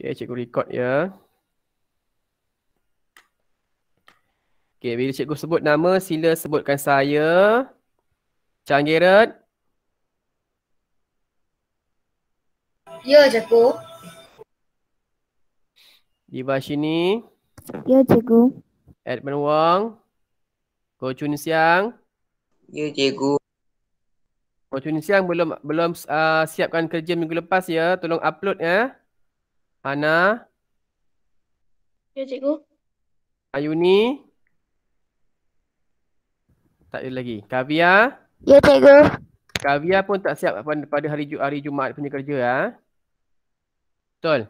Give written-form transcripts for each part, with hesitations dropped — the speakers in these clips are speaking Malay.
Okay, cikgu record ya. Okay, bila cikgu sebut nama, sila sebutkan saya. Changeret. Ya, cikgu. Divashini. Ya, cikgu. Edmund Wong. Ko Chun Siang. Ya, cikgu. Ko Chun Siang belum siapkan kerja minggu lepas ya. Tolong upload ya. Hana. Ya, cikgu. Ayuni. Tak ada lagi. Kavia. Ya, cikgu. Kavia pun tak siap pada hari Jumaat punya kerja ya. Betul.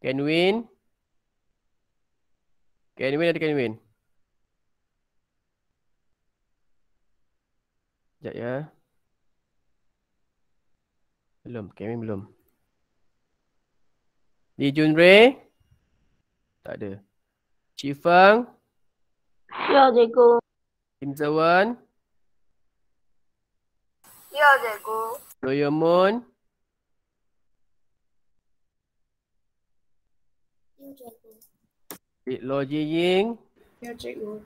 Kenwin. Kenwin ada Kenwin. Sekejap ya. Belum. Kenwin belum. Lee Jun Ray. Tak ada. Chi Feng. Ya, cikgu. Kim Zawan. Ya, cikgu. Doyomon. Ya, cikgu. Lo Ji Ying. Ya, cikgu.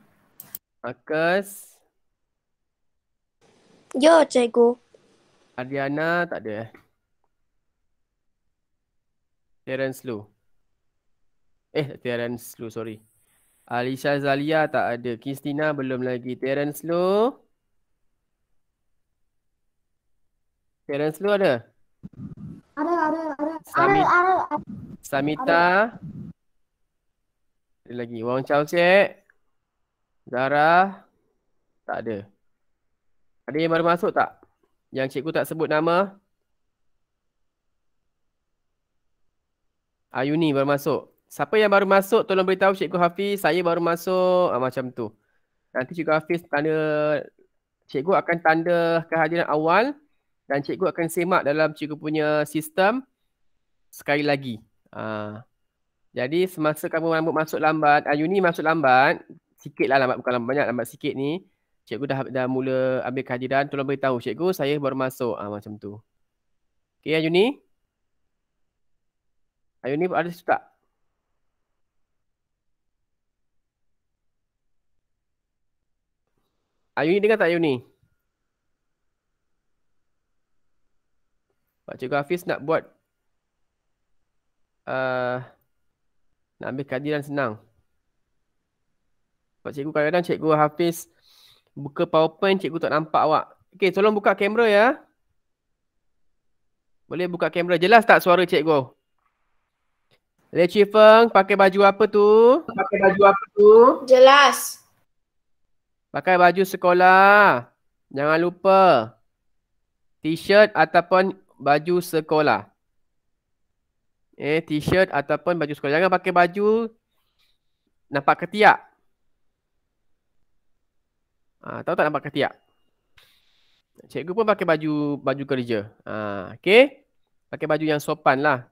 Marcus. Ya, cikgu. Adiana tak ada. Terence Lu. Terence Lu, sorry. Alisha Zalia tak ada. Kristina belum lagi. Terence Lu. Terence Lu ada? Ada. Samita. Ada lagi. Wang Chao Cek. Zara. Tak ada. Ada yang baru masuk tak? Yang cikgu tak sebut nama? Ayuni baru masuk. Siapa yang baru masuk tolong beritahu cikgu Hafiz. Saya baru masuk. Macam tu. Nanti cikgu Hafiz cikgu akan tanda kehadiran awal. Dan cikgu akan semak dalam cikgu punya sistem. Sekali lagi. Jadi semasa kamu masuk lambat. Ayuni masuk lambat. Sikit lah lambat. Bukan lambat banyak. Lambat sikit ni. Cikgu dah mula ambil kehadiran. Tolong beritahu cikgu saya baru masuk. Macam tu. Okay Ayuni. Ayuni ada tak? Ayuni dengar tak Ayuni? Pak Cikgu Hafiz nak buat nak ambil kehadiran senang. Pak Cikgu kadang-kadang Cikgu Hafiz buka PowerPoint, Cikgu tak nampak awak. Okey, tolong buka kamera ya. Boleh buka kamera. Jelas tak suara Cikgu? Le Chi Feng, pakai baju apa tu? Jelas. Pakai baju sekolah. Jangan lupa. T-shirt ataupun baju sekolah. T-shirt ataupun baju sekolah. Jangan pakai baju nampak ketiak. Tahu tak nampak ketiak? Cikgu pun pakai baju kerja. Okey. Pakai baju yang sopan lah.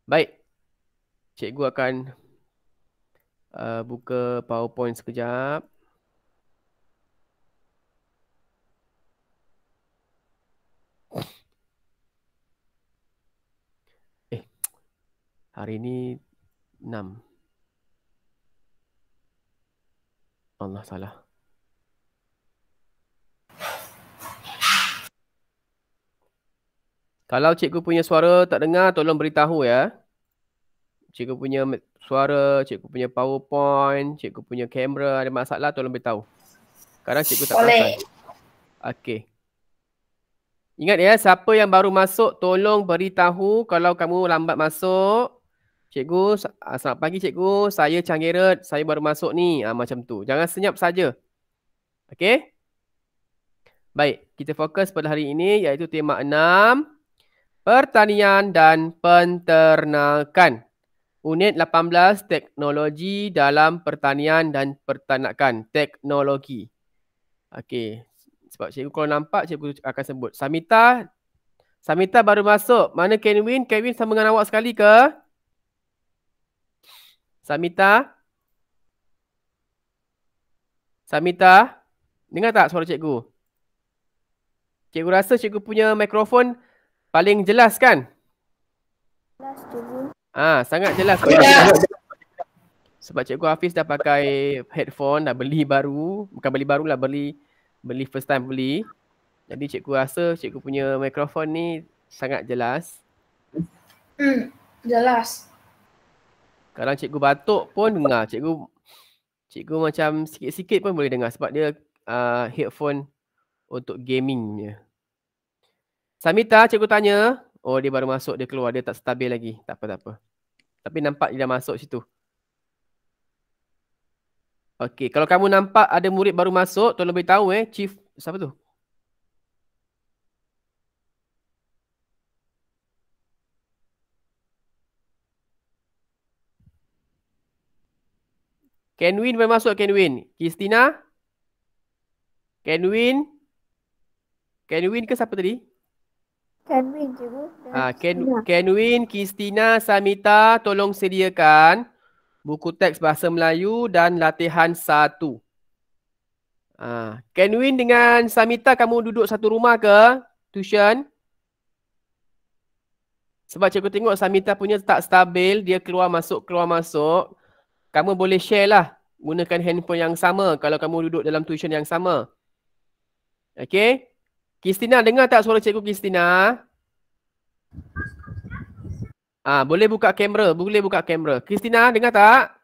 Baik. Cikgu akan buka PowerPoint sekejap. Hari ni 6. Allah salah. Kalau cikgu punya suara tak dengar, tolong beritahu ya. Cikgu punya suara, cikgu punya PowerPoint, cikgu punya kamera ada masalah, tolong beritahu. Kadang cikgu tak perasan. Okey. Ingat ya, siapa yang baru masuk, tolong beritahu kalau kamu lambat masuk. Cikgu, selamat pagi cikgu, saya Changeret, saya baru masuk ni. Macam tu. Jangan senyap saja. Okey? Baik, kita fokus pada hari ini iaitu tema 6. Pertanian dan penternakan. Unit 18, teknologi dalam pertanian dan peternakan. Teknologi. Okey. Sebab cikgu kalau nampak, cikgu akan sebut. Samita baru masuk. Mana Kenwin? Kenwin sama dengan awak sekali ke? Samita? Dengar tak suara cikgu? Cikgu rasa cikgu punya mikrofon paling jelas kan? Jelas cikgu. Sangat jelas. Sebab Cikgu Hafiz dah pakai headphone, dah beli baru. Bukan beli baru lah, beli first time beli. Jadi cikgu rasa cikgu punya mikrofon ni sangat jelas. Jelas. Kalau cikgu batuk pun dengar. Cikgu macam sikit-sikit pun boleh dengar sebab dia headphone untuk gaming je. Samita, cikgu tanya. Oh, dia baru masuk, dia keluar. Dia tak stabil lagi. Tak apa. Tapi nampak dia dah masuk situ. Okey, kalau kamu nampak ada murid baru masuk, tolong beritahu Chief. Siapa tu? Kenwin baru masuk, Kenwin. Kristina? Kenwin ke siapa tadi? Kenwin cikgu. Kenwin, Kristina, Samita, tolong sediakan buku teks bahasa Melayu dan latihan 1. Kenwin dengan Samita, kamu duduk satu rumah ke? Tuition? Sebab cikgu tengok Samita punya tak stabil, dia keluar masuk. Kamu boleh share lah. Gunakan handphone yang sama kalau kamu duduk dalam tuition yang sama. Okay? Kristina, dengar tak suara cikgu Kristina? Boleh buka kamera. Kristina, dengar tak?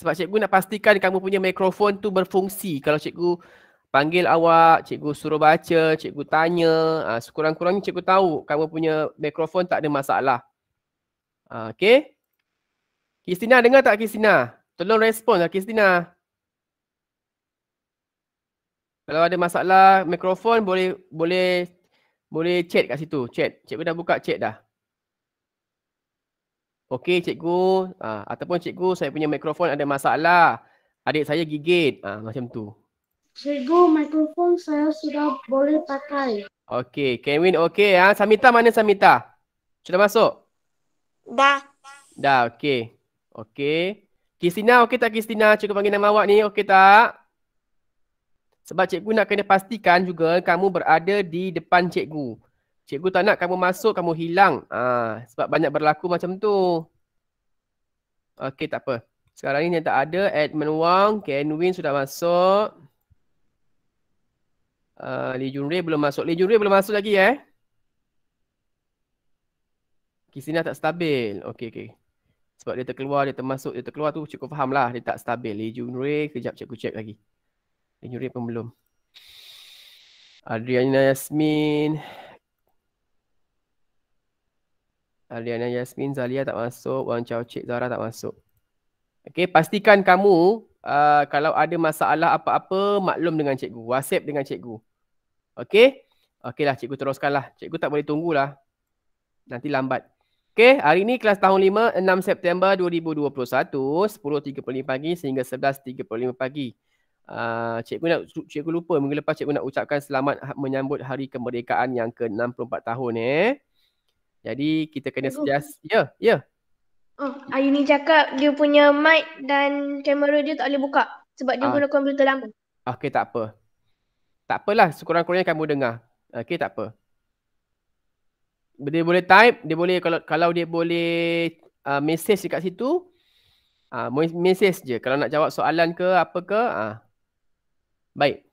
Sebab cikgu nak pastikan kamu punya mikrofon tu berfungsi. Kalau cikgu panggil awak, cikgu suruh baca, cikgu tanya, sekurang-kurangnya cikgu tahu kamu punya mikrofon tak ada masalah. Okay? Kristina, dengar tak Kristina? Tolong respon lah Kristina. Kalau ada masalah mikrofon boleh chat kat situ. Chat. Cikgu dah buka chat dah. Okey cikgu. Ataupun cikgu, saya punya mikrofon ada masalah. Adik saya gigit. Macam tu. Cikgu, mikrofon saya sudah boleh pakai. Okey. Kenwin okey. Samita mana Samita? Sudah masuk? Dah okey. Okey. Kristina okey tak Kristina? Cikgu panggil nama awak ni okey tak? Sebab cikgu nak kena pastikan juga kamu berada di depan cikgu. Cikgu tak nak kamu masuk, kamu hilang. Sebab banyak berlaku macam tu. Okey, tak apa. Sekarang ni yang tak ada, Edmund Wang, Kenwin sudah masuk. Lee Junrei belum masuk. Lee Junrei belum masuk lagi Kristina tak stabil. Okey. Sebab dia terkeluar, dia termasuk, dia terkeluar tu cikgu faham lah. Dia tak stabil. Lee Junrei, kejap cikgu check lagi. Lee Junrei pun belum. Adriana Yasmin, Zalia tak masuk. Wang Chow Cik Zara tak masuk. Okey, pastikan kamu kalau ada masalah apa-apa, maklum dengan cikgu. WhatsApp dengan cikgu. Okey? Okeylah, cikgu teruskanlah. Cikgu tak boleh tunggulah. Nanti lambat. Okey, hari ni kelas tahun 5, 6 September 2021, 10.35 pagi sehingga 11.35 pagi. Cikgu lupa minggu lepas cikgu nak ucapkan selamat menyambut hari kemerdekaan yang ke-64 tahun Jadi kita kena sentiasa. Ya. Ayuni cakap dia punya mic dan kamera dia tak boleh buka sebab dia guna komputer lama. Okey, tak apa. Tak apalah, sekurang-kurangnya kamu dengar. Okey, tak apa. Dia boleh type, dia boleh kalau dia boleh message dekat situ, message je. Kalau nak jawab soalan ke apa ke, baik.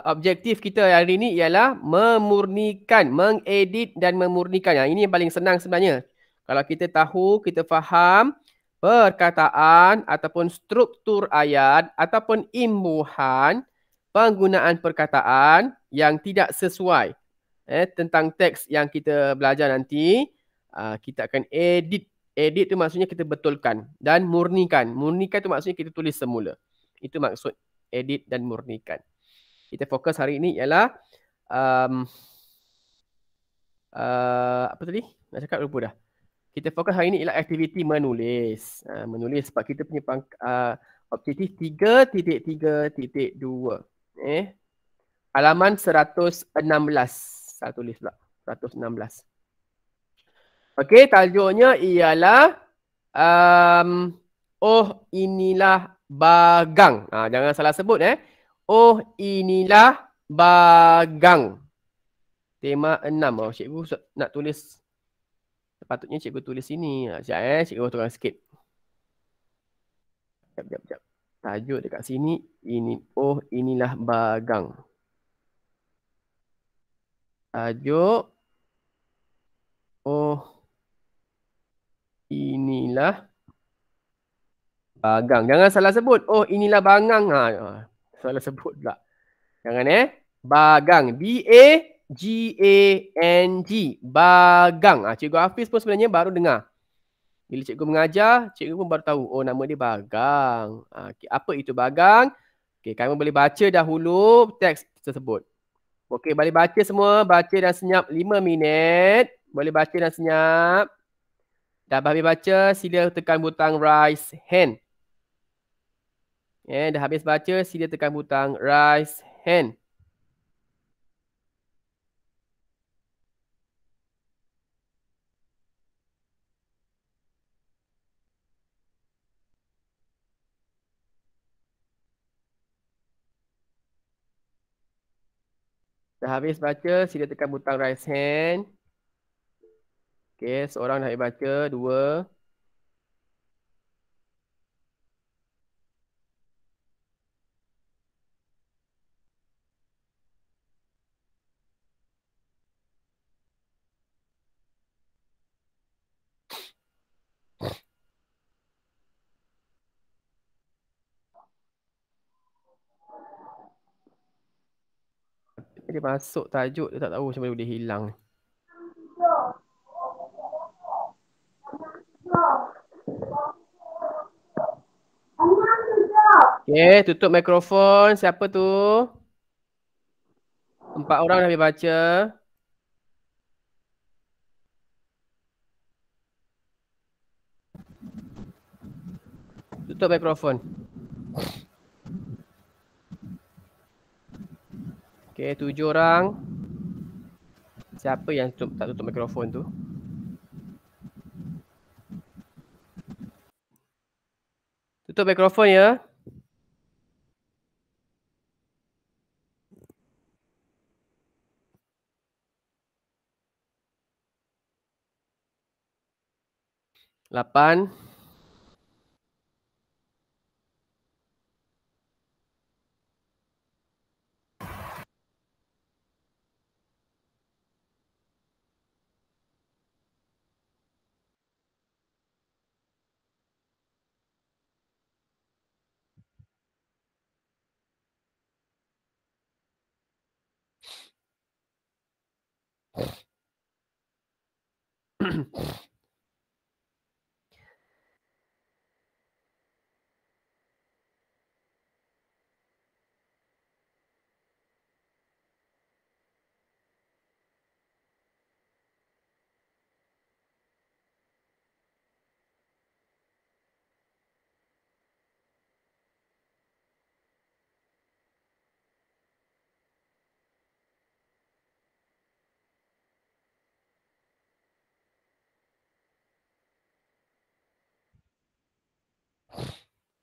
Objektif kita hari ini ialah memurnikan, mengedit dan memurnikan. Ini yang paling senang sebenarnya. Kalau kita tahu, kita faham perkataan ataupun struktur ayat ataupun imbuhan penggunaan perkataan yang tidak sesuai tentang teks yang kita belajar nanti, kita akan edit. Edit tu maksudnya kita betulkan dan murnikan. Murnikan tu maksudnya kita tulis semula. Itu maksud edit dan murnikan. Kita fokus hari ini ialah apa tadi? Nak cakap lupa dah. Kita fokus hari ini ialah aktiviti menulis. Menulis sebab kita punya objektif 3.3.2. Halaman 116. Saya tulis pula. 116. Okey, tajuknya ialah oh inilah bagang. Jangan salah sebut Oh inilah bagang. Tema 6. Oh, cikgu nak tulis. Sepatutnya cikgu tulis sini. Sekejap cikgu turun sikit. Sekejap. Tajuk dekat sini. Inilah bagang. Tajuk. Inilah bagang. Jangan salah sebut. Inilah bangang. Salah sebut pula. Jangan Bagang. B-A-G-A-N-G. Bagang. Cikgu Hafiz pun sebenarnya baru dengar. Bila cikgu mengajar, cikgu pun baru tahu. Nama dia bagang. Apa itu bagang? Kamu boleh baca dahulu teks tersebut. Boleh baca semua. Baca dan senyap 5 minit. Boleh baca dan senyap. Dah habis baca, sila tekan butang raise hand. Dah habis baca, sila tekan butang raise hand. Dah habis baca, sila tekan butang raise hand. Seorang dah habis baca, 2. Dia masuk tajuk, dia tak tahu macam mana boleh hilang. Tutup mikrofon. Siapa tu? 4 orang dah habis baca. Tutup mikrofon. 7 orang. Siapa yang tak tutup mikrofon tu? Tutup mikrofon ya. Lapan.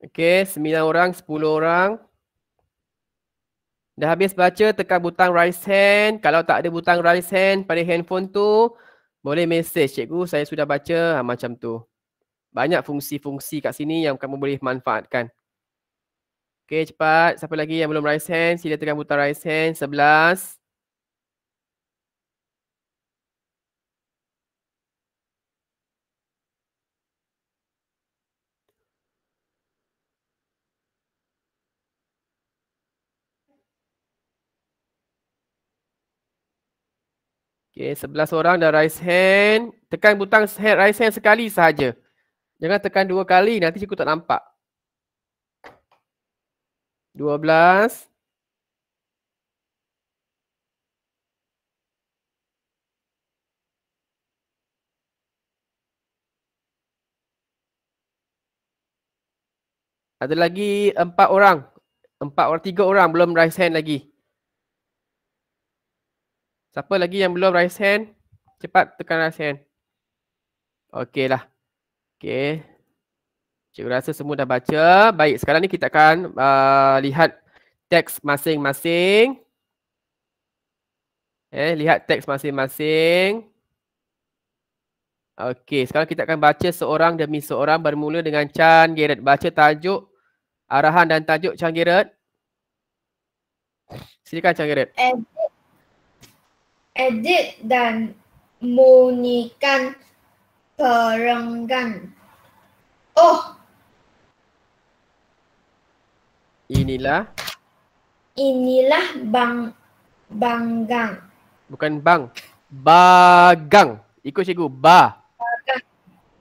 Okey, 9 orang, 10 orang. Dah habis baca, tekan butang raise hand. Kalau tak ada butang raise hand pada handphone tu, boleh message. Cikgu, saya sudah baca. Macam tu. Banyak fungsi-fungsi kat sini yang kamu boleh manfaatkan. Okey, cepat. Siapa lagi yang belum raise hand? Sila tekan butang raise hand. 11. Okey, 11 orang dah raise hand. Tekan butang raise hand sekali sahaja. Jangan tekan 2 kali, nanti cikgu tak nampak. 12. Ada lagi 4 orang. 3 orang belum raise hand lagi. Siapa lagi yang belum raise hand? Cepat tekan raise hand. Okey lah. Okey. Cikgu rasa semua dah baca. Baik, sekarang ni kita akan lihat teks masing-masing. Lihat teks masing-masing. Okey, sekarang kita akan baca seorang demi seorang bermula dengan Chan Gerard. Baca tajuk, arahan dan tajuk Chan Gerard. Silakan Chan Gerard. Edit dan bunyikan perenggan. Oh, Inilah banggang. bukan bang, bagang. Ikut cikgu,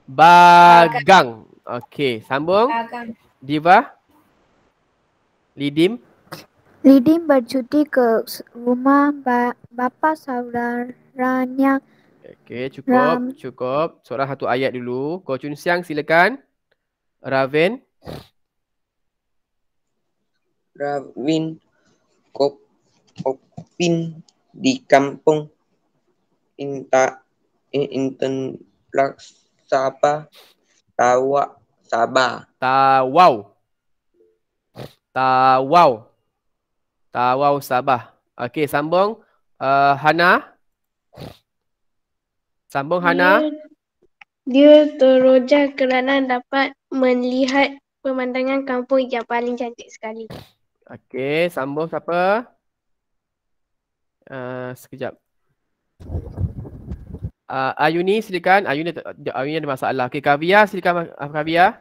bagang. Okey, sambung. Bagang. Diva. Lidim. Lidim bercuti ke rumah bapa saudaranya. Okey, cukup. Seorang satu ayat dulu. Ko Chun Siang silakan. Raven. Ravin Kopin di kampung Inten Laksaba Tawa Sabah. Tawau Sabah. Okey, sambung. Hana. Sambung Hana. Dia teroja kerana dapat melihat pemandangan kampung yang paling cantik sekali. Okey, sambung siapa? Sekejap. Ayuni silakan. Ayuni ada masalah. Okey, Kavia silakan Kavia.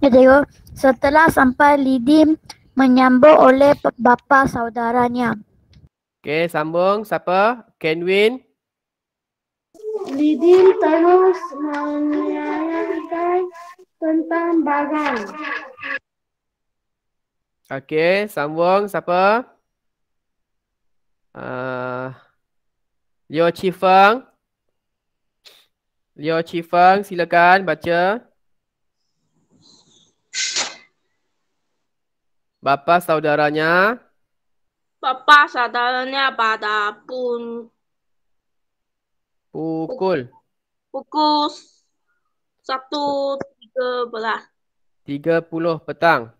Ya, cikgu. Setelah sampai Lidim menyambut oleh bapa saudaranya. Okey, sambung siapa? Kenwin. Lidim terus menanyakan tentang bagang. Okey, sambung siapa? Liu Qifeng. Silakan baca. Bapa saudaranya pada pukul pukul 1.30 petang.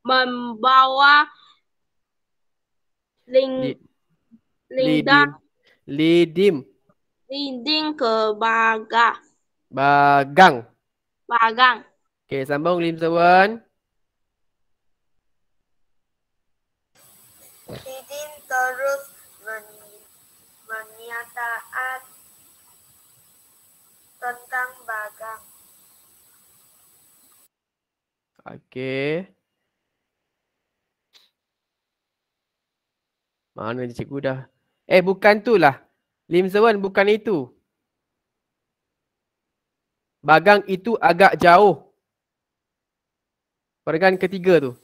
Membawa Lidim ke bagang. bagang. Okey, sambung Lim Sewan. Lidim terus menyatakan tentang bagang. Okey. Mana ni cikgu dah? Bukan tu lah. Lim Sewan bukan itu. Bagang itu agak jauh. Perenggan ketiga tu.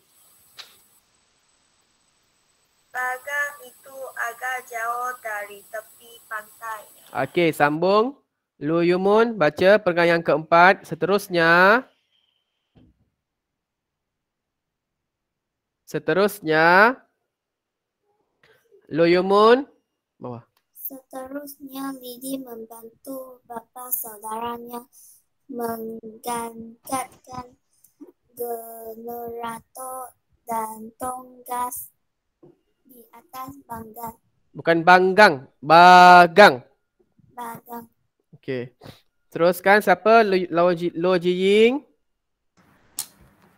Bagang itu agak jauh dari tepi pantai. Okey, sambung. Lu Yumun baca perenggan yang keempat. Seterusnya Lu Yumun bawah. Seterusnya Lidi membantu bapa saudaranya menggantungkan generator dan tonggas di atas bagang. Bukan bagang, bagang. Okey. Teruskan siapa? Lo Jiying.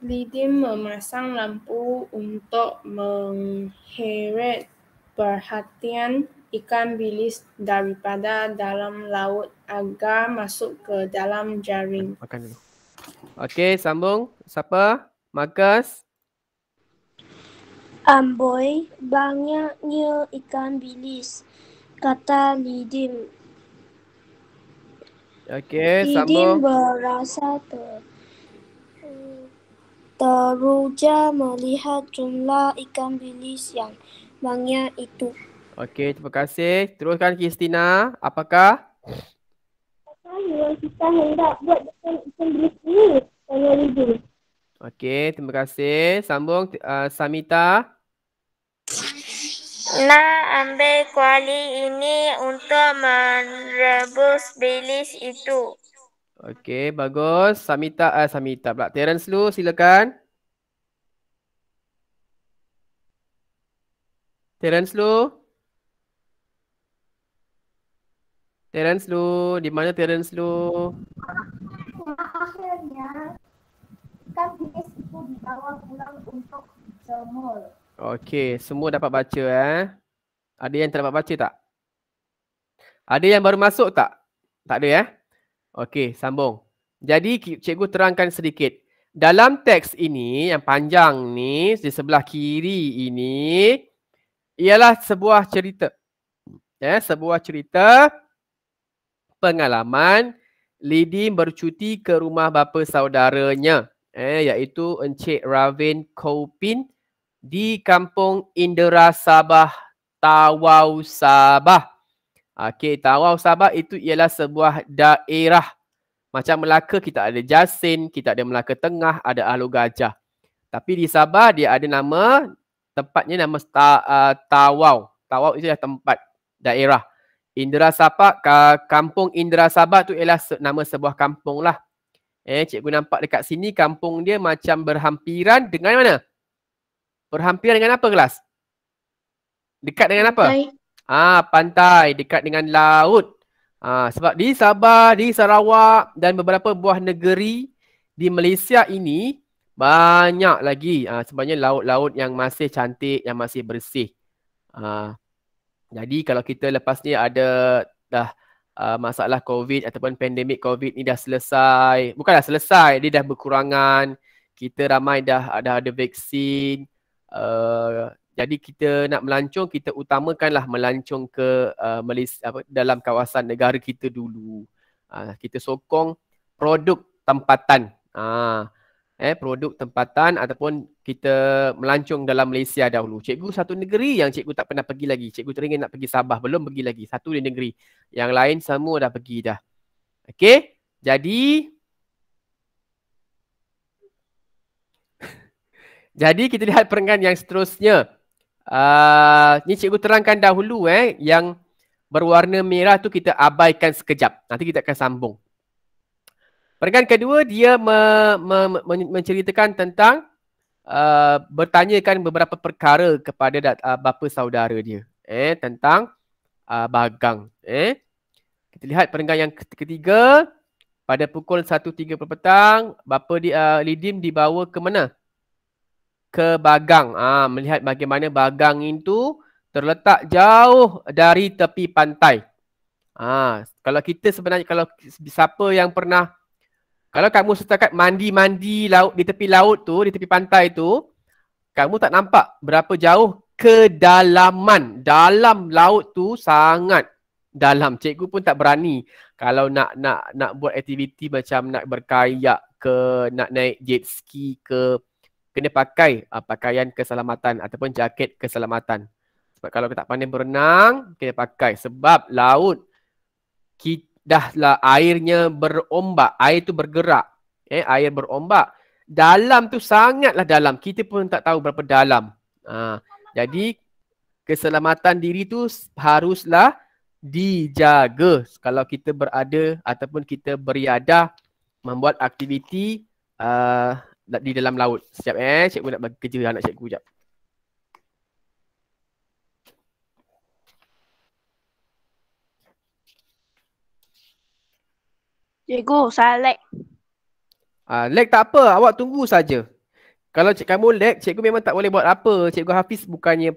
Lidim memasang lampu untuk mengheret perhatian ikan bilis daripada dalam laut agar masuk ke dalam jaring. Makan dulu. Okey, sambung. Siapa? Marcus. Amboi, banyaknya ikan bilis, kata Lidim. Okey, Lidim sambung. berasa teruja melihat jumlah ikan bilis yang banyak itu. Okey, terima kasih. Teruskan Kristina. Apakah? Kita hendak buat ikan bilis ni. Tanya Lidim. Okey, terima kasih. Sambung Samita. Nak ambil kuali ini untuk merebus bilis itu. Okey, bagus. Samita pula. Terence Lu, silakan. Terence Lu? Terence Lu, di mana Terence Lu? Akhirnya ikan bilis itu dibawa pulang untuk dijemur. Okey, semua dapat baca Ada yang tak dapat baca tak? Ada yang baru masuk tak? Tak ada Okey, sambung. Jadi cikgu terangkan sedikit. Dalam teks ini yang panjang ni di sebelah kiri ini ialah sebuah cerita. Sebuah cerita pengalaman Lidim bercuti ke rumah bapa saudaranya iaitu Encik Ravin Kopin di Kampung Indera Sabah, Tawau Sabah. Okey, Tawau Sabah itu ialah sebuah daerah. Macam Melaka kita ada Jasin, kita ada Melaka Tengah, ada Ahlu Gajah. Tapi di Sabah dia ada nama, tempatnya nama Tawau. Tawau itu adalah tempat, daerah. Indera Sabah, Kampung Indera Sabah tu ialah nama sebuah kampung lah. Cikgu nampak dekat sini kampung dia macam berhampiran dengan mana? Berhampiran dengan apa kelas? Dekat dengan apa? Pantai, dekat dengan laut. Sebab di Sabah, di Sarawak dan beberapa buah negeri di Malaysia ini banyak lagi sebenarnya laut-laut yang masih cantik, yang masih bersih. Jadi kalau kita lepas ni ada dah masalah COVID ataupun pandemik COVID ni dah selesai. Bukanlah selesai, dia dah berkurangan. Kita ramai dah ada vaksin. Jadi kita nak melancong, kita utamakanlah melancong ke Malaysia, dalam kawasan negara kita dulu. Kita sokong produk tempatan. Produk tempatan ataupun kita melancong dalam Malaysia dahulu. Cikgu satu negeri yang cikgu tak pernah pergi lagi. Cikgu teringin nak pergi Sabah, belum pergi lagi. Satu di negeri. Yang lain semua dah pergi dah. Okey, jadi kita lihat perenggan yang seterusnya. Ni cikgu terangkan dahulu yang berwarna merah tu kita abaikan sekejap. Nanti kita akan sambung. Perenggan kedua dia menceritakan tentang bertanyakan beberapa perkara kepada bapa saudara dia tentang bagang. Kita lihat perenggan yang ketiga. Pada pukul 1.30 petang, bapa Lidim dibawa ke mana? Ke Bagang. Melihat bagaimana Bagang itu terletak jauh dari tepi pantai. Kalau kita sebenarnya, kalau siapa yang pernah, kalau kamu setakat mandi-mandi laut di tepi laut tu, di tepi pantai tu, kamu tak nampak berapa jauh kedalaman. Dalam laut tu sangat dalam. Cikgu pun tak berani kalau nak buat aktiviti macam nak berkayak ke, nak naik jet ski ke, kena pakai pakaian keselamatan ataupun jaket keselamatan. Sebab kalau kita tak pandai berenang, kena pakai. Sebab laut dahlah airnya berombak, air tu bergerak. Air berombak. Dalam tu sangatlah dalam. Kita pun tak tahu berapa dalam. Jadi keselamatan diri tu haruslah dijaga kalau kita berada ataupun kita beriadah membuat aktiviti di dalam laut. Sekejap cikgu nak bagi kerja anak cikgu sekejap. Cikgu, saya lag. Lag tak apa, awak tunggu saja. Kalau kamu lag, cikgu memang tak boleh buat apa. Cikgu Hafiz bukannya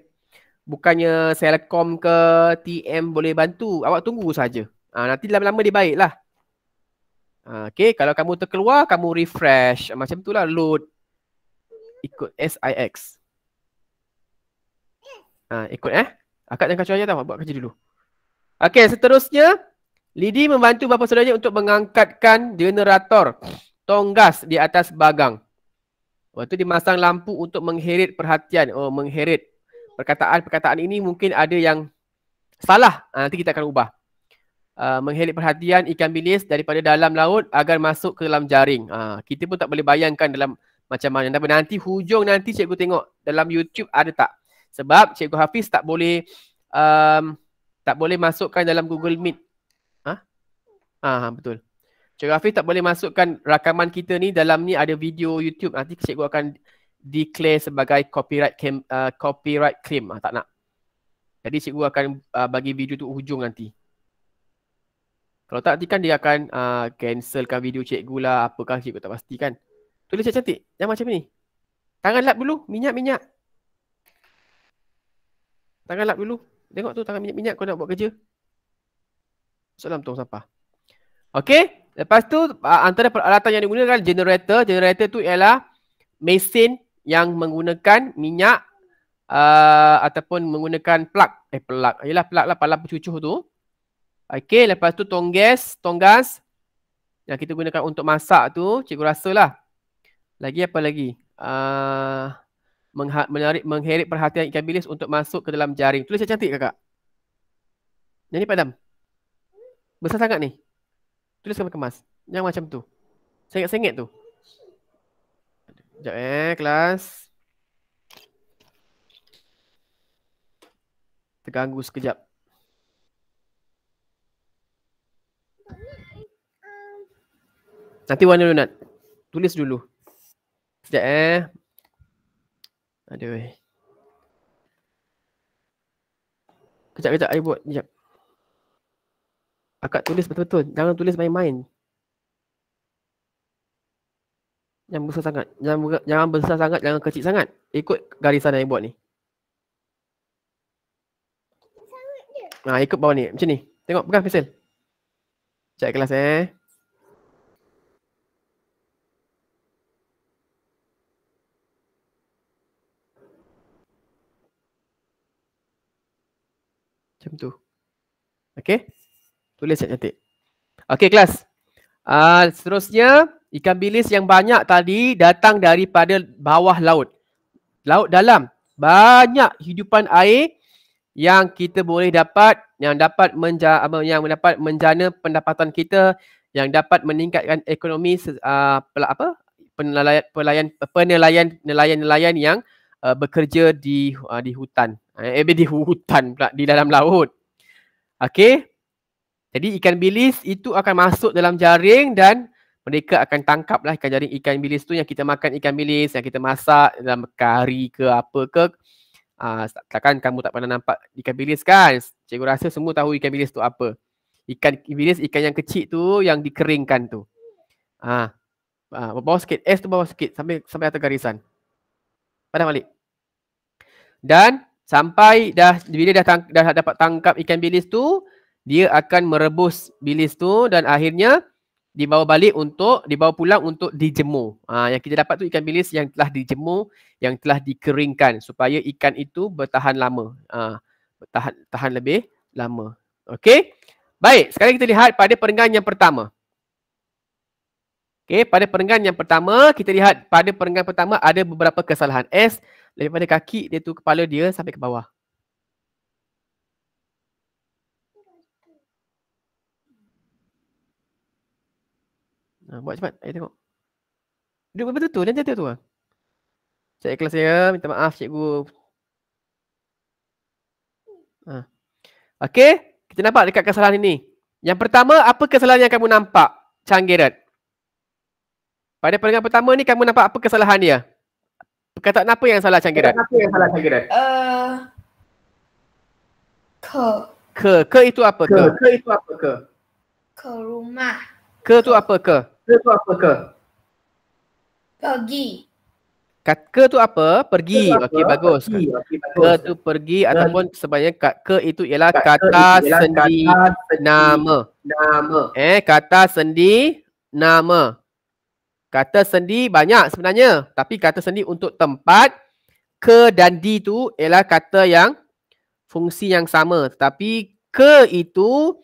Selcom ke TM boleh bantu. Awak tunggu saja. Nanti lama-lama dia baiklah. Okay, kalau kamu terkeluar, kamu refresh. Macam itulah load. Ikut SIX. Ikut Akak jangan kacau aja tau, buat kerja dulu. Okay, seterusnya. Lidi membantu bapa saudaranya untuk mengangkatkan generator tonggas di atas bagang. Waktu dimasang lampu untuk mengheret perhatian. Mengheret. Perkataan ini mungkin ada yang salah. Nanti kita akan ubah. Mengheret perhatian ikan bilis daripada dalam laut agar masuk ke dalam jaring. Kita pun tak boleh bayangkan dalam macam mana. Tapi nanti hujung nanti cikgu tengok dalam YouTube ada tak. Sebab cikgu Hafiz tak boleh masukkan dalam Google Meet. Betul. Cikgu Hafiz tak boleh masukkan rakaman kita ni, dalam ni ada video YouTube. Nanti cikgu akan declare sebagai copyright claim. Tak nak. Jadi cikgu akan bagi video tu hujung nanti. Kalau tak nanti kan dia akan cancelkan video cikgu lah. Apakah cikgu tak pasti kan. Tulis cantik. Jangan macam ni. Tangan lap dulu. Minyak. Tangan lap dulu. Tengok tu tangan minyak kau nak buat kerja. Masuk dalam tong sampah. Okey. Lepas tu antara peralatan yang digunakan generator. Generator tu ialah mesin yang menggunakan minyak ataupun menggunakan plug. Plug. Ialah plug lah, palang pencucuh tu. Okey, lepas tu tonggas yang kita gunakan untuk masak tu, cikgu rasa lah. Lagi apa lagi? Mengheret perhatian ikan bilis untuk masuk ke dalam jaring. Tulis cantik kakak. Yang ni padam. Besar sangat ni. Tulis kemas. Jangan macam tu. Sengit-sengit tu. Sekejap kelas. Terganggu sekejap. Nanti warna dulu Nat. Tulis dulu. Sekejap Aduh. Kejap I buat. Sekejap. Akak tulis betul-betul. Jangan tulis main-main. Jangan besar sangat. Jangan besar sangat. Jangan kecil sangat. Ikut garisan yang buat ni. Ikut bawah ni. Macam ni. Tengok. Pegang pensel. Cek kelas Macam tu. Okey. Tulis cantik. Okey kelas. Seterusnya, ikan bilis yang banyak tadi datang daripada bawah laut. Laut dalam. Banyak hidupan air yang kita boleh dapat, yang dapat mendapat menjana pendapatan kita, yang dapat meningkatkan ekonomi nelayan yang bekerja di hutan. Di dalam laut. Okey. Jadi ikan bilis itu akan masuk dalam jaring dan mereka akan tangkaplah ikan bilis tu yang kita makan ikan bilis, yang kita masak dalam kari ke apa ke. Takkan kamu tak pernah nampak ikan bilis kan? Cikgu rasa semua tahu ikan bilis tu apa. Ikan bilis, ikan yang kecil tu yang dikeringkan tu. Bawah sikit, S tu bawah sikit sampai atas garisan. Padam balik. Dan sampai bila dah dapat tangkap ikan bilis tu, dia akan merebus bilis tu dan akhirnya dibawa pulang untuk dijemur. Yang kita dapat tu ikan bilis yang telah dijemur, yang telah dikeringkan supaya ikan itu bertahan lama. Tahan lebih lama. Okey? Baik, sekarang kita lihat pada perenggan yang pertama. Okey, pada perenggan yang pertama, kita lihat pada perenggan pertama ada beberapa kesalahan. S daripada kaki dia tu kepala dia sampai ke bawah. Buat cepat, ayo tengok. Duduk betul-betul, dan jatuh tu lah. Saya kelas saya, minta maaf cikgu. Okey, kita nampak dekat kesalahan ini. Yang pertama, apa kesalahan yang kamu nampak? Canggirat. Pada perenggan pertama ni kamu nampak apa kesalahan dia? Perkataan apa yang salah Canggirat? Ke itu apa ke? Ke rumah. Ke tu apa ke? Pergi. Ke tu apa? Pergi. Okey, bagus. Ke tu pergi ataupun sebenarnya ke itu ialah kata sendi nama. Kata sendi nama. Kata sendi banyak sebenarnya, tapi kata sendi untuk tempat. Ke dan di tu ialah kata yang fungsi yang sama, tetapi ke itu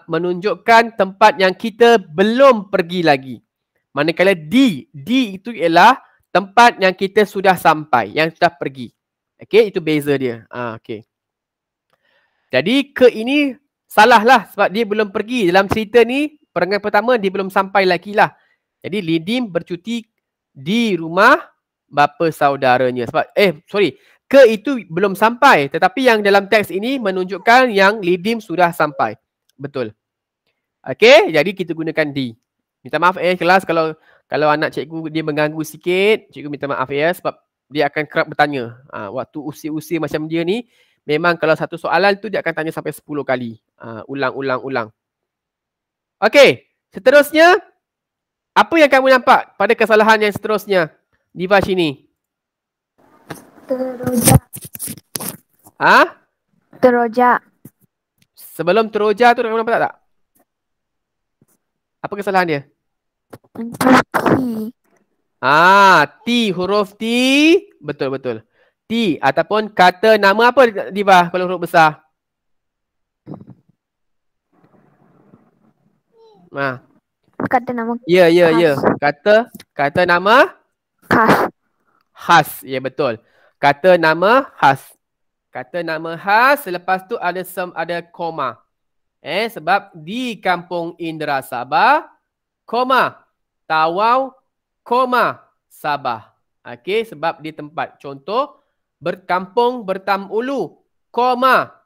menunjukkan tempat yang kita belum pergi lagi. Manakala di itu ialah tempat yang kita sudah sampai, yang sudah pergi. Okey, itu beza dia. Okey. Jadi ke ini salah lah sebab dia belum pergi. Dalam cerita ni, perenggan pertama dia belum sampai lagi lah. Jadi Lidim bercuti di rumah bapa saudaranya. Sebab ke itu belum sampai, tetapi yang dalam teks ini menunjukkan yang Lidim sudah sampai. Betul. Okey, jadi kita gunakan di. Minta maaf kelas kalau anak cikgu dia mengganggu sikit, cikgu minta maaf sebab dia akan kerap bertanya. Waktu usia-usia macam dia ni Memang kalau satu soalan tu dia akan tanya sampai 10 kali. Ulang. Okey, seterusnya apa yang kamu nampak pada kesalahan yang seterusnya di Diva sini? Teroja. Teroja. Sebelum teroja tu kamu nampak tak? Apa kesalahan dia? T, huruf T. Betul. T ataupun kata nama apa Diva kalau huruf besar? Kata nama. Ya. Kata nama khas. Ya, betul. Kata nama khas. Selepas tu ada koma. Sebab di Kampung Indra Sabah, koma, Tawau, koma, Sabah. Okey, sebab di tempat. Contoh, Berkampung Bertamulu, koma,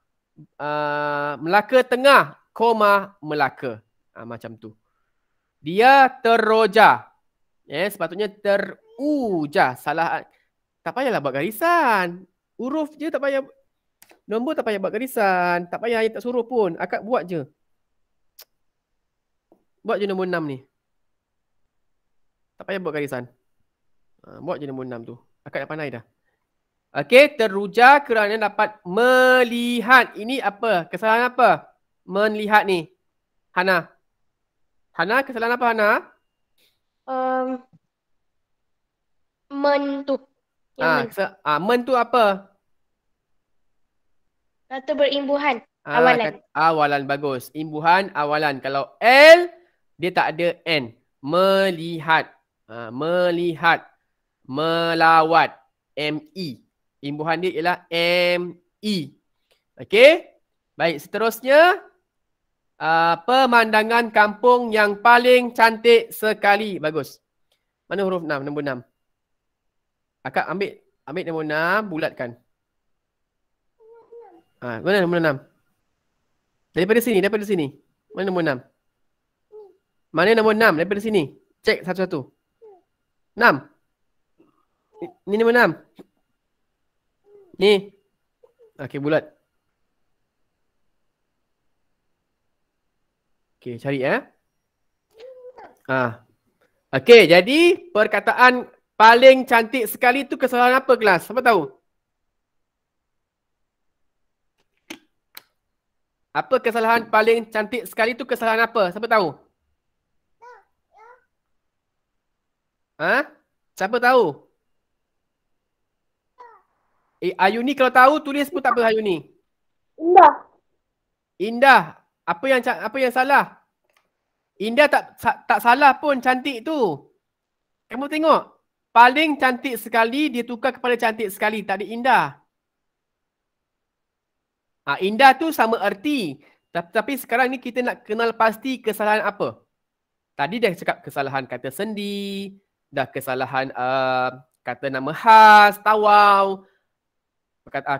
Melaka Tengah, koma, Melaka. Macam tu. Dia teroja. Sepatutnya teruja. Salah. Tak payahlah buat garisan. Huruf je tak payah. Nombor tak payah buat garisan. Tak payah ayat tak suruh pun. Akak buat je. Buat je nombor 6 ni. Tak payah buat garisan. Buat je nombor 6 tu. Akak dah pandai dah. Okey, teruja kerana dapat melihat. Ini apa? Kesalahan apa? Melihat ni. Hana, kesalahan apa Hana? Men tu. Men tu apa? Kata berimbuhan. Awalan. Awalan, bagus. Imbuhan, awalan. Kalau L, dia tak ada N. Melihat. Melihat. Melawat. M-E. Imbuhan dia ialah M-E. Okey. Baik, seterusnya. Pemandangan kampung yang paling cantik sekali. Bagus. Mana huruf 6? Nombor 6. Akak ambil nombor 6, bulatkan. Mana nombor 6? Daripada sini. Mana nombor 6? Mana nombor 6? Daripada sini. Cek satu-satu. 6. Ni nombor 6. Ni. Okey, bulat. Okey, cari Okey, jadi perkataan paling cantik sekali tu kesalahan apa kelas? Siapa tahu? Apa kesalahan paling cantik sekali tu kesalahan apa? Siapa tahu? Siapa tahu? Ayuni kalau tahu tulis pun tak apa Ayuni. Indah. Apa yang salah? Indah tak salah pun cantik tu. Kamu tengok. Paling cantik sekali dia tukar kepada cantik sekali. Tak ada indah. Indah tu sama erti. Tapi sekarang ni kita nak kenal pasti kesalahan apa. Tadi dah cakap kesalahan kata sendi. Dah kesalahan kata nama khas, tawau.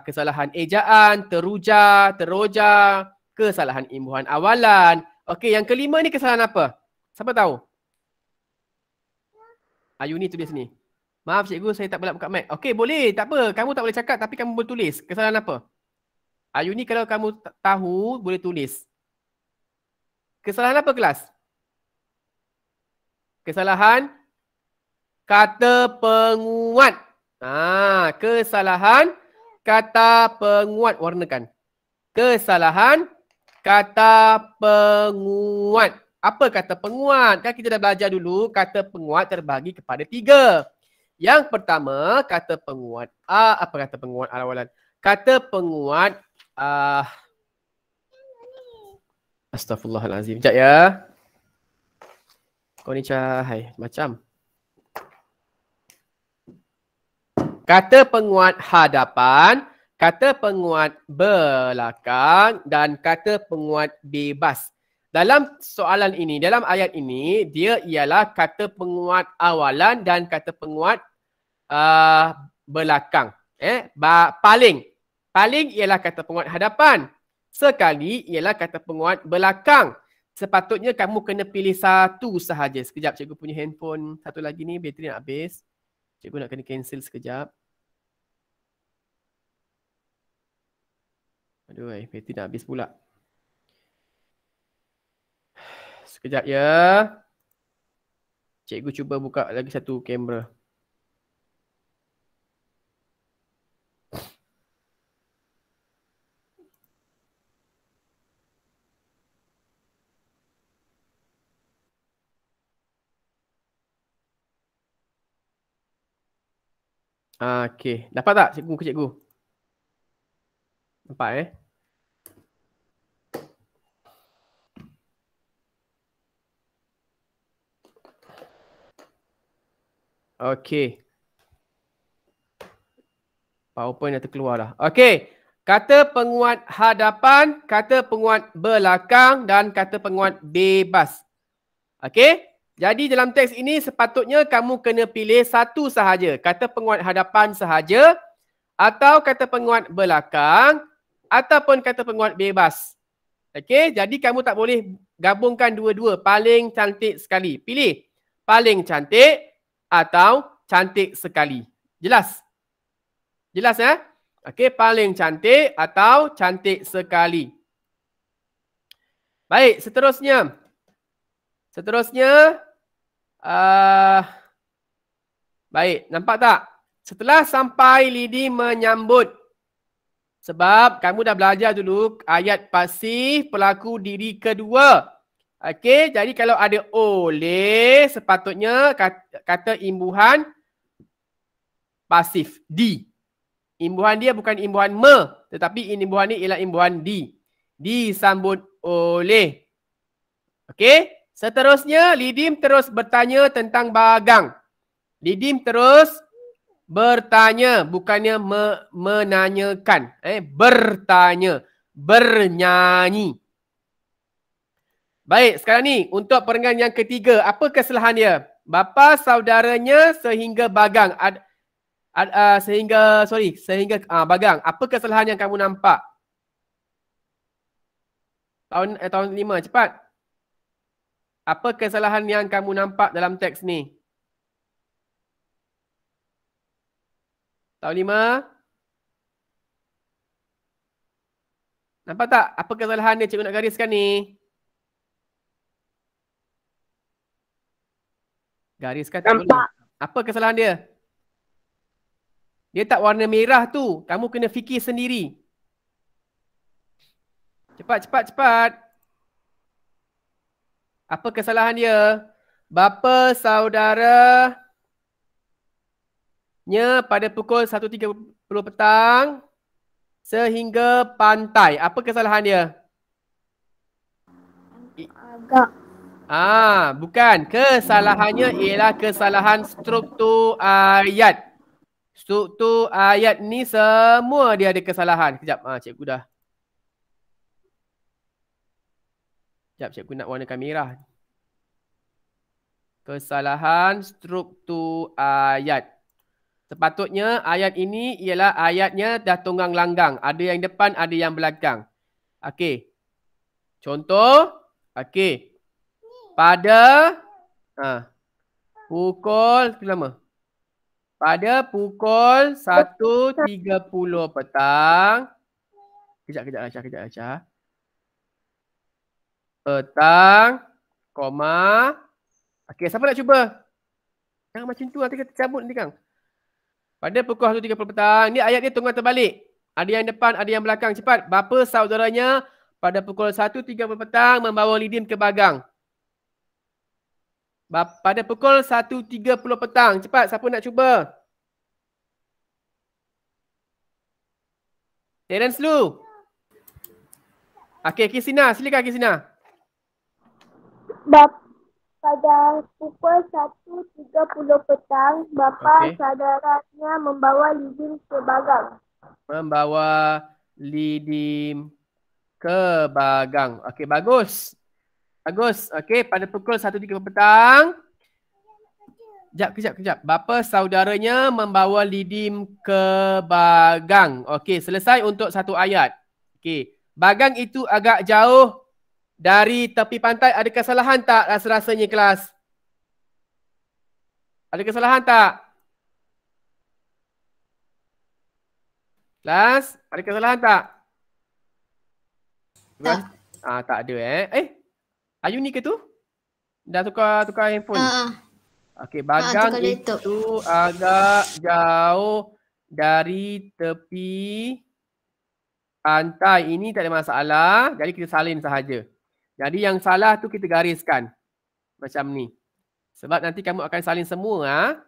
Kesalahan ejaan, teruja, teroja. Kesalahan imbuhan awalan. Okey, yang kelima ni kesalahan apa? Siapa tahu? Ayuni tulis ni. Maaf cikgu, saya tak boleh buka mic. Okey, boleh. Tak apa. Kamu tak boleh cakap tapi kamu boleh tulis. Kesalahan apa? Ayuni kalau kamu tahu, boleh tulis. Kesalahan apa kelas? Kesalahan kata penguat. Kesalahan kata penguat. Warnakan. Kesalahan kata penguat. Apa kata penguat? Kan kita dah belajar dulu kata penguat terbagi kepada 3. Yang pertama kata penguat apa kata penguat awalan? Kata penguat Astaghfirullahalazim. Sekejap ya. Kau ni cahai macam. Kata penguat hadapan, kata penguat belakang dan kata penguat bebas. Dalam soalan ini, dalam ayat ini, dia ialah kata penguat awalan dan kata penguat belakang. Paling ialah kata penguat hadapan. Sekali ialah kata penguat belakang. Sepatutnya kamu kena pilih satu sahaja. Sekejap, cikgu punya handphone satu lagi ni, bateri nak habis. Cikgu nak kena cancel sekejap. Aduh, bateri dah habis pula. Sekejap ya. Cikgu cuba buka lagi satu kamera. Okey. Dapat tak cikgu ke cikgu? Nampak Okey. PowerPoint dah terkeluar dah. Okey. Kata penguat hadapan, kata penguat belakang dan kata penguat bebas. Okey. Jadi dalam teks ini sepatutnya kamu kena pilih satu sahaja. Kata penguat hadapan sahaja atau kata penguat belakang ataupun kata penguat bebas. Okey. Jadi kamu tak boleh gabungkan dua-dua. Paling cantik sekali. Pilih paling cantik atau cantik sekali. Jelas? Jelas ya? Okey, paling cantik atau cantik sekali. Baik, seterusnya. Baik, nampak tak? Setelah sampai lidi menyambut. Sebab kamu dah belajar dulu ayat pasif pelaku diri kedua. Okey, jadi kalau ada oleh, sepatutnya kata imbuhan pasif, di. Imbuhan dia bukan imbuhan me, tetapi imbuhan ni ialah imbuhan di. Disambut oleh. Okey, seterusnya Lidim terus bertanya tentang bagang. Lidim terus bertanya, bukannya menanyakan. Bertanya, bernyanyi. Baik, sekarang ni untuk perenggan yang ketiga, apa kesalahan dia? Bapa saudaranya sehingga bagang. Sehingga bagang. Apa kesalahan yang kamu nampak? Tahun 5, cepat. Apa kesalahan yang kamu nampak dalam teks ni? Tahun 5. Nampak tak? Apa kesalahan dia cikgu nak gariskan ni? Gariskan tak boleh. Apa kesalahan dia? Dia tak warna merah tu. Kamu kena fikir sendiri. Cepat. Apa kesalahan dia? Bapa saudaranya pada pukul 1.30 petang sehingga pantai. Apa kesalahan dia? Agak. Bukan. Kesalahannya ialah kesalahan struktur ayat. Struktur ayat ni semua dia ada kesalahan. Kejap, cikgu dah. Sekejap, cikgu nak warnakan merah. Kesalahan struktur ayat. Sepatutnya ayat ini ialah ayatnya dah tunggang langgang. Ada yang depan, ada yang belakang. Okey. Contoh. Okey. Pada pukul lama. Pada pukul 1.30 petang. Kejap, Acha. Petang, koma. Okey, siapa nak cuba? Jangan macam tu, nanti kita cabut nanti Kang. Pada pukul 1.30 petang, ni ayat dia tunggang terbalik. Ada yang depan, ada yang belakang. Cepat, bapa saudaranya pada pukul 1.30 petang membawa Lidim ke bagang. Pada pukul 1.30 petang. Cepat, siapa nak cuba? Terence Lu. Okey, Kisina. Silakan Kisina. Pada pukul 1.30 petang, bapa saudaranya membawa Lidim ke bagang. Membawa Lidim ke bagang. Okey, bagus. Okey, pada pukul 1.30 petang. Kejap. Bapa saudaranya membawa Lidim ke bagang. Okey, selesai untuk satu ayat. Okey, bagang itu agak jauh dari tepi pantai. Ada kesalahan tak rasa-rasanya kelas? Ada kesalahan tak? Kelas, ada kesalahan tak? Tak ada Ayuni ke tu? Dah tukar handphone. Okey, Bagang itu agak jauh dari tepi pantai. Ini tak ada masalah. Jadi kita salin sahaja. Jadi yang salah tu kita gariskan. Macam ni. Sebab nanti kamu akan salin semua.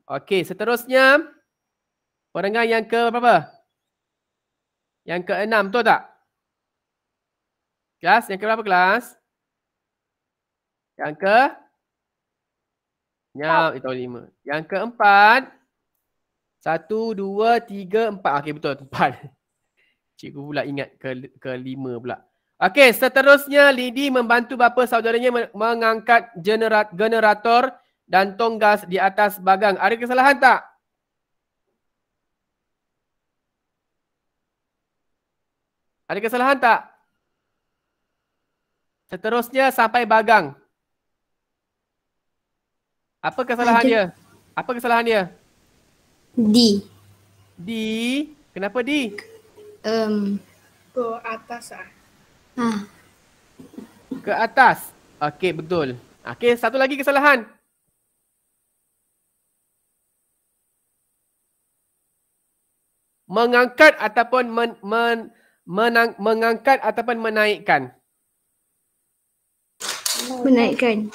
Okey, seterusnya. Perenggan yang ke berapa? Yang ke-6, betul tak? Kelas, yang ke berapa kelas? Yang ke? Itu 5. Yang keempat. 1, 2, 3, 4. Okey, betul. 4. Cikgu pula ingat ke 5 pula. Okey, seterusnya Lidi membantu bapa saudaranya mengangkat generator dan tonggas di atas bagang. Ada kesalahan tak? Ada kesalahan tak? Seterusnya sampai bagang. Apa kesalahan dia? Apa kesalahan dia? D. Kenapa D? Ke atas Ke atas. Okey, betul. Okey, satu lagi kesalahan. Mengangkat ataupun mengangkat ataupun menaikkan. Menaikkan.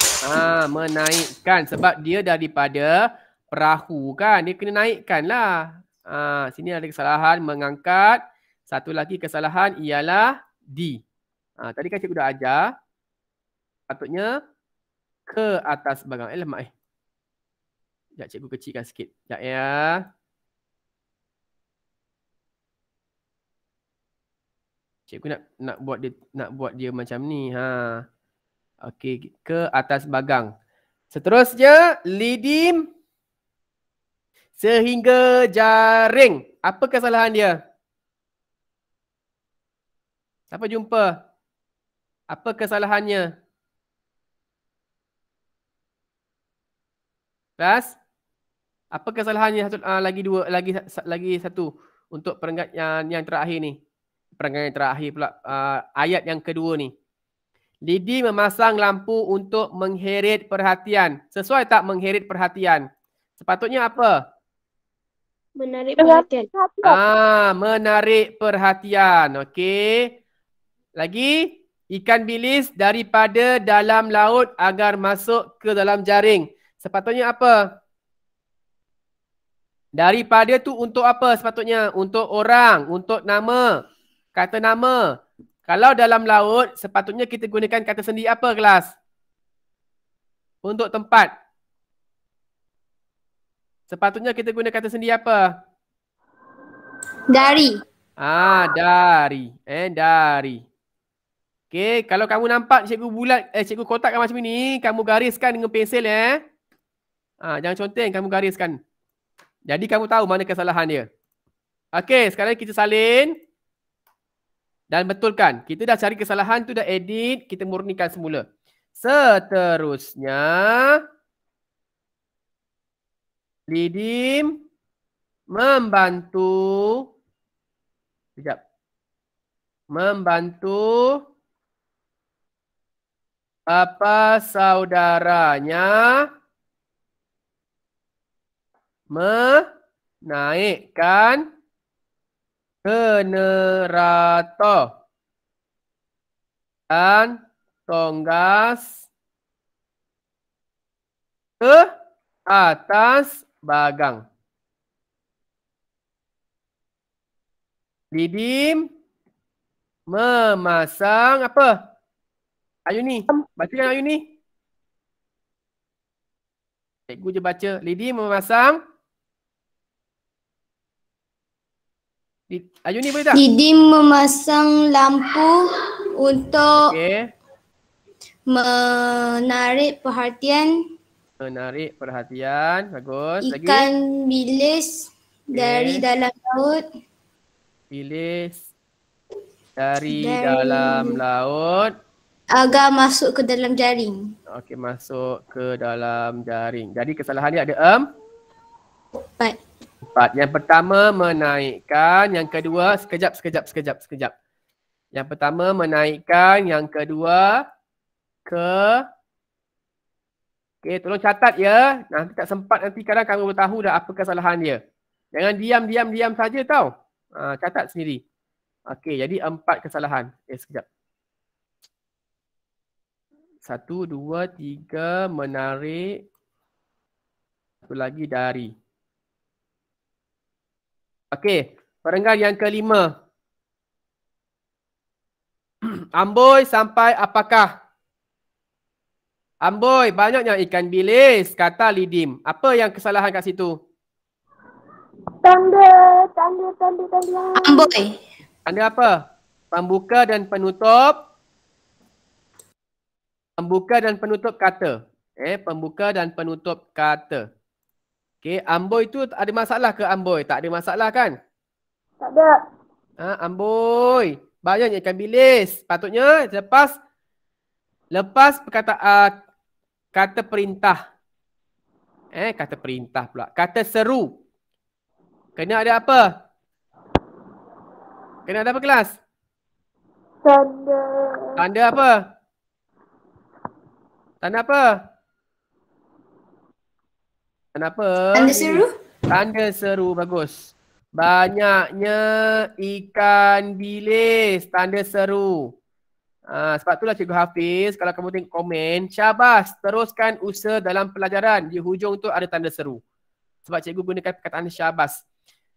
Menaikkan sebab dia daripada perahu kan. Dia kena naikkan lah. Sini ada kesalahan mengangkat. Satu lagi kesalahan ialah D. Tadi kan cikgu dah ajar. Patutnya ke atas bagang. Lemak Sekejap cikgu kecilkan sikit. Sekejap ya. Cikgu nak buat dia macam ni. Okey, ke atas bagang. Seterusnya, lidim sehingga jaring. Apa kesalahan dia? Siapa jumpa? Apa kesalahannya? Kelas? Apa kesalahannya? Lagi satu untuk perenggan yang terakhir ni. Perenggan yang terakhir pula, ayat yang kedua ni. Lidi memasang lampu untuk mengheret perhatian. Sesuai tak mengheret perhatian? Sepatutnya apa? Menarik perhatian. Menarik perhatian. Okey. Lagi, ikan bilis daripada dalam laut agar masuk ke dalam jaring. Sepatutnya apa? Daripada tu untuk apa sepatutnya? Untuk orang, untuk nama. Kata nama. Kalau dalam laut, sepatutnya kita gunakan kata sendi apa kelas? Untuk tempat. Sepatutnya kita guna kata sendi apa? Dari. Dari. Dari. Okey, kalau kamu nampak cikgu kotakkan macam ni, kamu gariskan dengan pensil jangan conteng, kamu gariskan. Jadi kamu tahu mana kesalahan dia. Okey, sekarang kita salin. Dan betulkan. Kita dah cari kesalahan tu, dah edit. Kita murnikan semula. Seterusnya. Lidim membantu. Sekejap. Membantu bapa saudaranya menaikkan generator dan tonggas ke atas bagang. Lidim memasang apa? Ayuni. Bacakan Ayuni. Cikgu je baca. Lidim memasang. Ayuni boleh tak? Lidim memasang lampu untuk menarik perhatian. Menarik perhatian. Bagus. Ikan bilis dari dalam laut. Bilis dari dalam laut. Agar masuk ke dalam jaring. Okey, masuk ke dalam jaring. Jadi kesalahan dia ada 4. Yang pertama menaikkan, yang kedua sekejap. Yang pertama menaikkan, yang kedua ke. Okey, tolong catat ya. Nanti tak sempat, nanti kadang kamu boleh tahu dah apa kesalahan dia. Jangan diam saja tau. Catat sendiri. Okey, jadi 4 kesalahan. Sekejap. 1, 2, 3 menarik. Satu lagi dari. Okey, perenggan yang kelima. Amboi sampai apakah? Amboi, banyaknya ikan bilis, kata Lidim. Apa yang kesalahan kat situ? Tanda. Amboi. Tanda apa? Pembuka dan penutup. Pembuka dan penutup kata. Pembuka dan penutup kata. Okey, amboi tu ada masalah ke amboi? Tak ada masalah kan? Tak ada. Amboi. Banyaknya ikan bilis. Patutnya lepas perkataan kata perintah. Kata perintah pula. Kata seru. Kena ada apa? Kena ada apa kelas? Tanda. Tanda apa? Tanda apa? Tanda apa? Tanda seru. Tanda seru, bagus. Banyaknya ikan bilis, tanda seru. Sebab itulah Cikgu Hafiz, kalau kamu tengok komen, syabas, teruskan usaha dalam pelajaran. Di hujung tu ada tanda seru. Sebab cikgu gunakan perkataan syabas.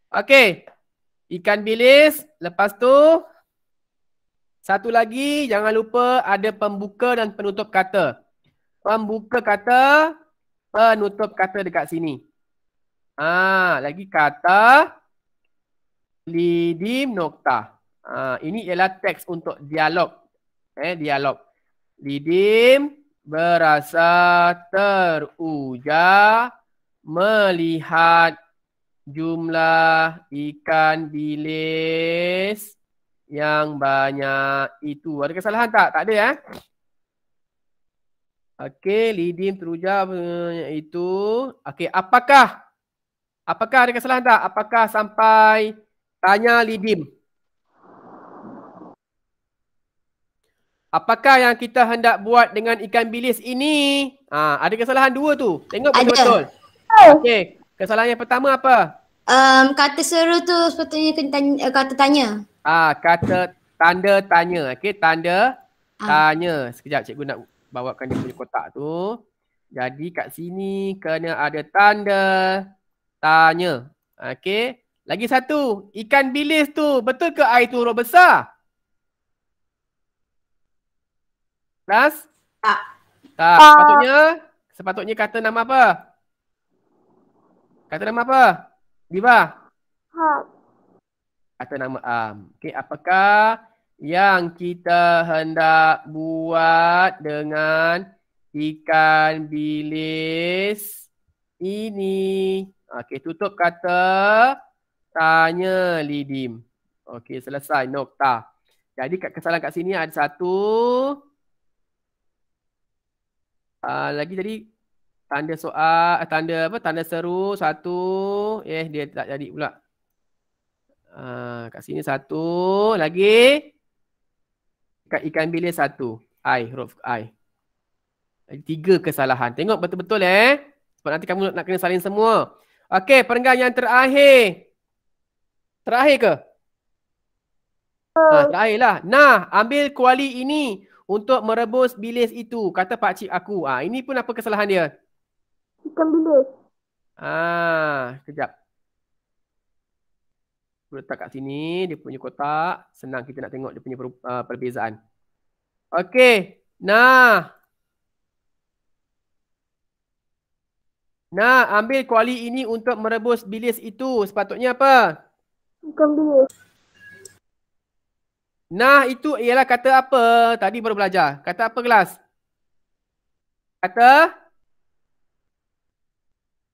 Okey, ikan bilis, lepas tu, satu lagi, jangan lupa ada pembuka dan penutup kata. Pembuka kata, penutup kata dekat sini. Lagi kata Lidim nokta. Ini ialah teks untuk dialog. Dialog. Lidim berasa teruja melihat jumlah ikan bilis yang banyak itu. Ada kesalahan tak? Tak ada Okey, Lidim teruja itu. Okey, apakah ada kesalahan tak? Apakah sampai tanya Lidim? Apakah yang kita hendak buat dengan ikan bilis ini? Ada kesalahan 2 tu. Tengok betul-betul. Okey, kesalahan yang pertama apa? Kata seru tu sepatutnya kena kata tanya. Kata tanda tanya. Okey, tanda tanya. Sekejap cikgu nak bawakan dia punya kotak tu. Jadi kat sini kena ada tanda tanya. Okey. Lagi satu, ikan bilis tu, betul ke air tu huruf besar? Kelas? Tak. Sepatutnya kata nama apa? Kata nama apa? Diva? Kata nama Okey, apakah yang kita hendak buat dengan ikan bilis ini? Okey, tutup kata tanya Lidim. Okey, selesai. Nokta. Jadi kesalahan kat sini ada 1. Lagi tadi tanda soal, tanda seru 1. Dia tak jadi pula. Kat sini 1. Lagi ikan bilis 1. Huruf I. 3 kesalahan. Tengok betul-betul sebab nanti kamu nak kena salin semua. Okey, perenggan yang terakhir. Terakhir ke? Terakhir lah. Nah, ambil kuali ini untuk merebus bilis itu, kata pakcik aku. Ini pun apa kesalahan dia? Ikan bilis. Sekejap. Letak kat sini, dia punya kotak. Senang kita nak tengok dia punya perbezaan. Okey. Nah, ambil kuali ini untuk merebus bilis itu. Sepatutnya apa? Ikan bilis. Nah, itu ialah kata apa? Tadi baru belajar. Kata apa kelas? Kata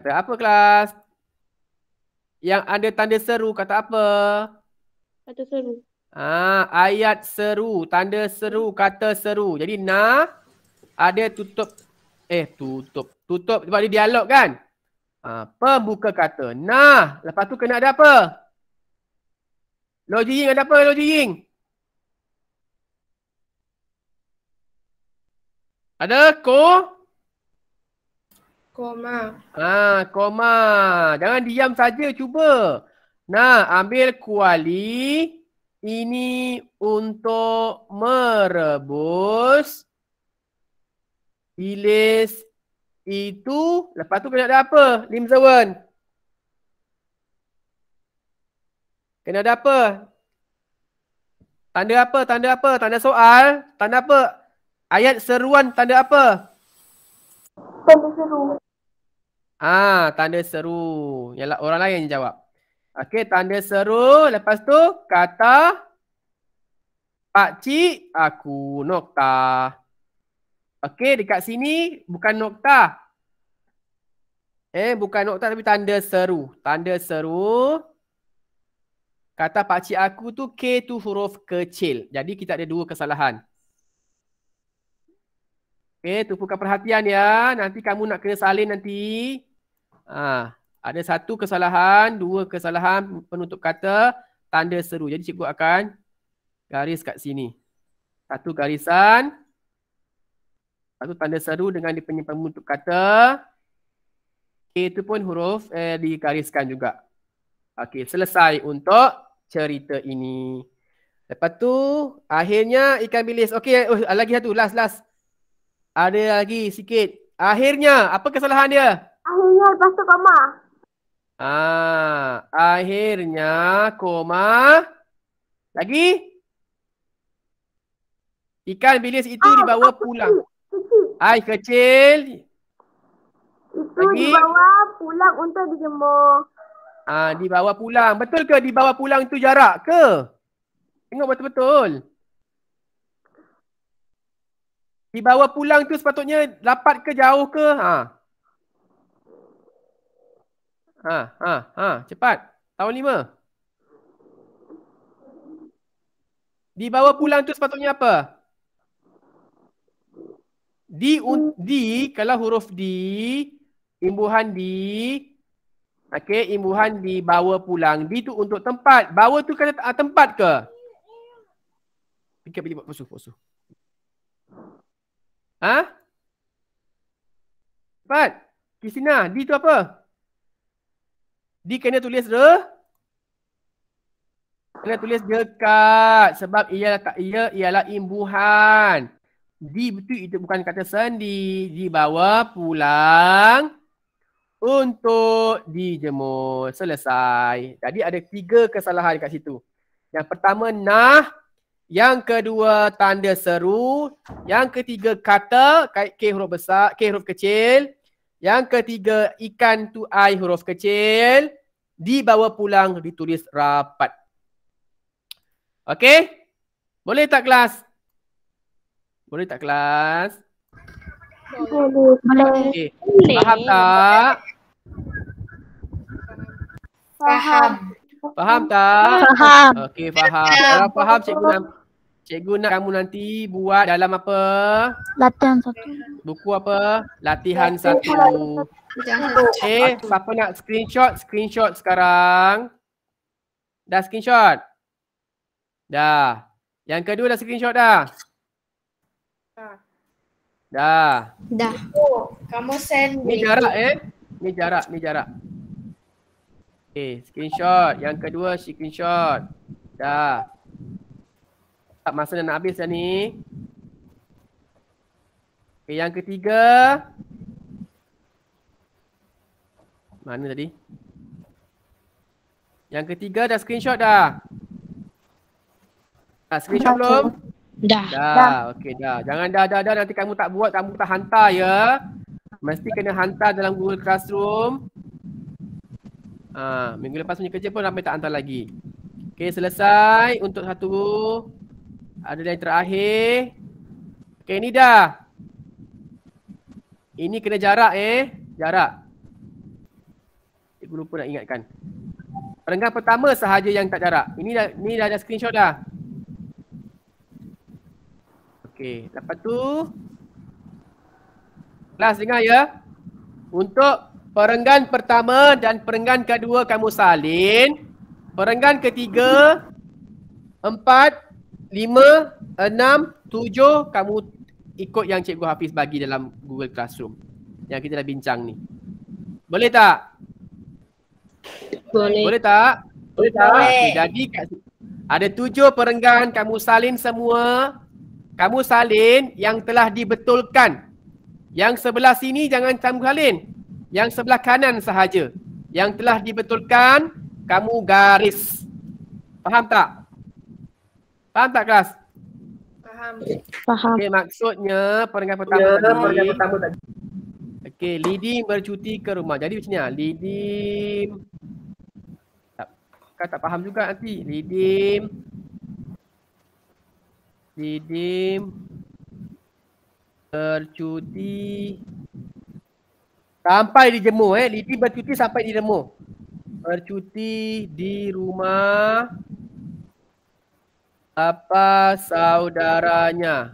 apa kelas? Yang ada tanda seru, kata apa? Kata seru. Ayat seru, tanda seru, kata seru. Jadi ada tutup. Tutup sebab dia dialog kan? Pembuka kata. Lepas tu kena ada apa? Lojiying ada apa lojiying? Ada Koma. koma. Jangan diam saja, cuba. Nah, ambil kuali. Ini untuk merebus bilis itu. Lepas tu kena ada apa? Lim Zawan. Kena ada apa? Tanda apa? Tanda apa? Tanda soal? Tanda apa? Ayat seruan tanda apa? Tanda seru. Tanda seru. Yang orang lain yang jawab. Okey, tanda seru. Lepas tu kata pakcik aku nokta. Okey, dekat sini bukan nokta. Bukan nokta tapi tanda seru. Tanda seru. Kata pakcik aku tu K tu huruf kecil. Jadi kita ada 2 kesalahan. Okey, tumpukan perhatian ya. Nanti kamu nak kena salin nanti. Ada 1 kesalahan, 2 kesalahan penutup kata tanda seru. Jadi cikgu akan garis kat sini. 1 garisan. 1 tanda seru dengan penutup kata. K itu pun huruf digariskan juga. Okey, selesai untuk cerita ini. Lepas tu akhirnya ikan bilis. Okey, lagi satu last. Ada lagi sikit. Akhirnya, apa kesalahan dia? Akhirnya lepas tu koma. Akhirnya koma. Lagi? Ikan bilis itu dibawa pulang. Air kecil. Itu lagi? dibawa pulang untuk dijemur. Dibawa pulang. Betul ke dibawa pulang itu jarak ke? Tengok betul-betul. Dibawa pulang tu sepatutnya rapat ke jauh ke? Cepat. Tahun 5. Dibawa pulang tu sepatutnya apa? Di kalau huruf di, imbuhan di. Okey, imbuhan dibawa pulang. Di tu untuk tempat. Bawa tu kena tempat ke? Fikir pilih buat posuh. Cepat. Kisina, di tu apa? Di kena tulis kena tulis dekat sebab ia ialah imbuhan. Di betul itu bukan kata sendi. Dibawa pulang untuk dijemur. Selesai. Jadi ada 3 kesalahan kat situ. Yang pertama nah, yang kedua tanda seru, yang ketiga kata K huruf besar, K huruf kecil. Yang ketiga ikan tu I huruf kecil. Dibawa pulang ditulis rapat. Okey? Boleh tak kelas? Boleh tak kelas? Boleh. Okay. Faham tak? Faham tak? Faham. Okey, faham. Kalau faham cikgu nak kamu nanti buat dalam apa? Latihan 1. Buku apa? Latihan 1. Siapa nak screenshot sekarang? Dah screenshot? Dah. Yang kedua dah screenshot dah? Dah. Kamu send Ni jarak Ni jarak. Screenshot. Yang kedua screenshot. Dah. Tak masa dah nak habis dah ni. Yang ketiga. Mana tadi? Yang ketiga dah screenshot dah. Screenshot belum? Dah. Okey dah. Jangan dah nanti kamu tak buat, kamu tak hantar ya. Mesti kena hantar dalam Google Classroom. Minggu lepas punya kerja pun ramai tak hantar lagi. Okey, selesai untuk 1. Ada yang terakhir. Okey, ni dah. Ini kena jarak jarak. Cikgu lupa nak ingatkan. Perenggan pertama sahaja yang tak jarak. Ini dah ada screenshot dah. Okey, lepas tu kelas dengar ya. Untuk perenggan pertama dan perenggan kedua kamu salin. Perenggan ketiga 4, 5, 6, 7 kamu ikut yang Cikgu Hafiz bagi dalam Google Classroom yang kita dah bincang ni. Boleh tak? Boleh. Boleh tak? Boleh. Okey, jadi ada 7 perenggan kamu salin semua. Kamu salin yang telah dibetulkan. Yang sebelah sini jangan kamu salin. Yang sebelah kanan sahaja. Yang telah dibetulkan, kamu garis. Faham tak? Faham tak kelas? Faham. Okey, maksudnya perenggan pertama tadi. Okey, Lidim bercuti ke rumah. Jadi macam ni lah. Lidim. Kau tak faham juga nanti. Lidim bercuti sampai dijemur Lidim bercuti sampai dijemur. Bercuti di rumah bapa saudaranya.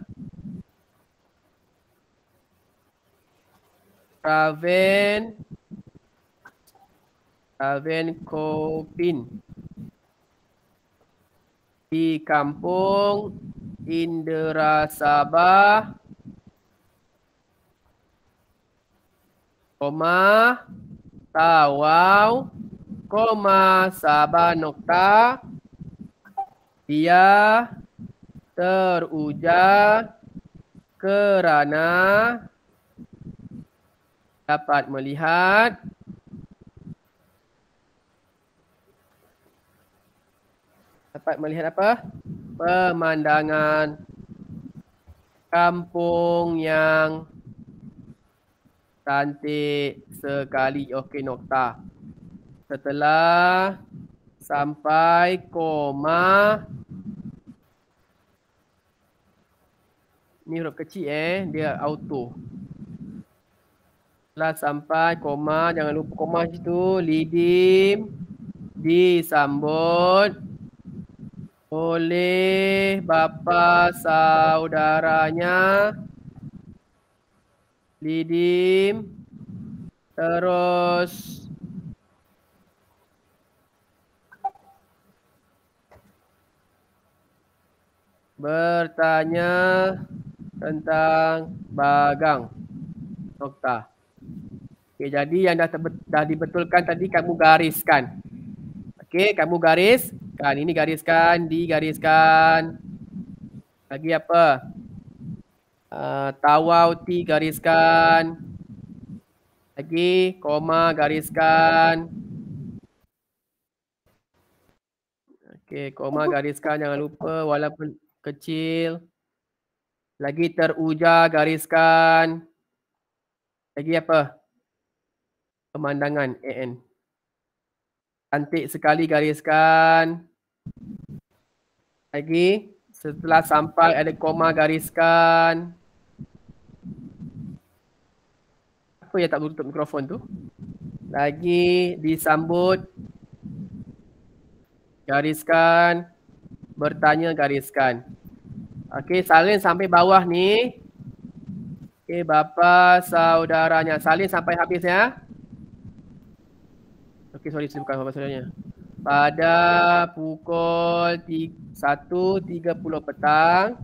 Raven Kopin di kampung Indera Sabah, Tawau, Sabah nokta, dia teruja kerana dapat melihat apa? Pemandangan kampung yang cantik sekali. Okey, nokta. Setelah sampai koma, ni huruf kecil dia auto. Setelah sampai koma, jangan lupa koma situ. Lidim disambut oleh bapa saudaranya. Lidim terus bertanya tentang Bagang. Nokta. Okey, jadi yang dah dibetulkan tadi kamu gariskan. Okey, kamu gariskan. Ini gariskan, digariskan. Lagi apa? Tawau T gariskan. Lagi koma gariskan. Okey, koma gariskan, jangan lupa walaupun kecil. Lagi teruja gariskan. Lagi apa? Pemandangan AN. Cantik sekali gariskan. Lagi setelah sampai ada koma gariskan. Apa yang tak tutup mikrofon tu? Lagi disambut gariskan. Bertanya gariskan. Okey, salin sampai bawah ni. Okey, bapa saudaranya. Salin sampai habis ya. Okey, sorry, bukan bapa saudaranya. Pada pukul 1.30 petang.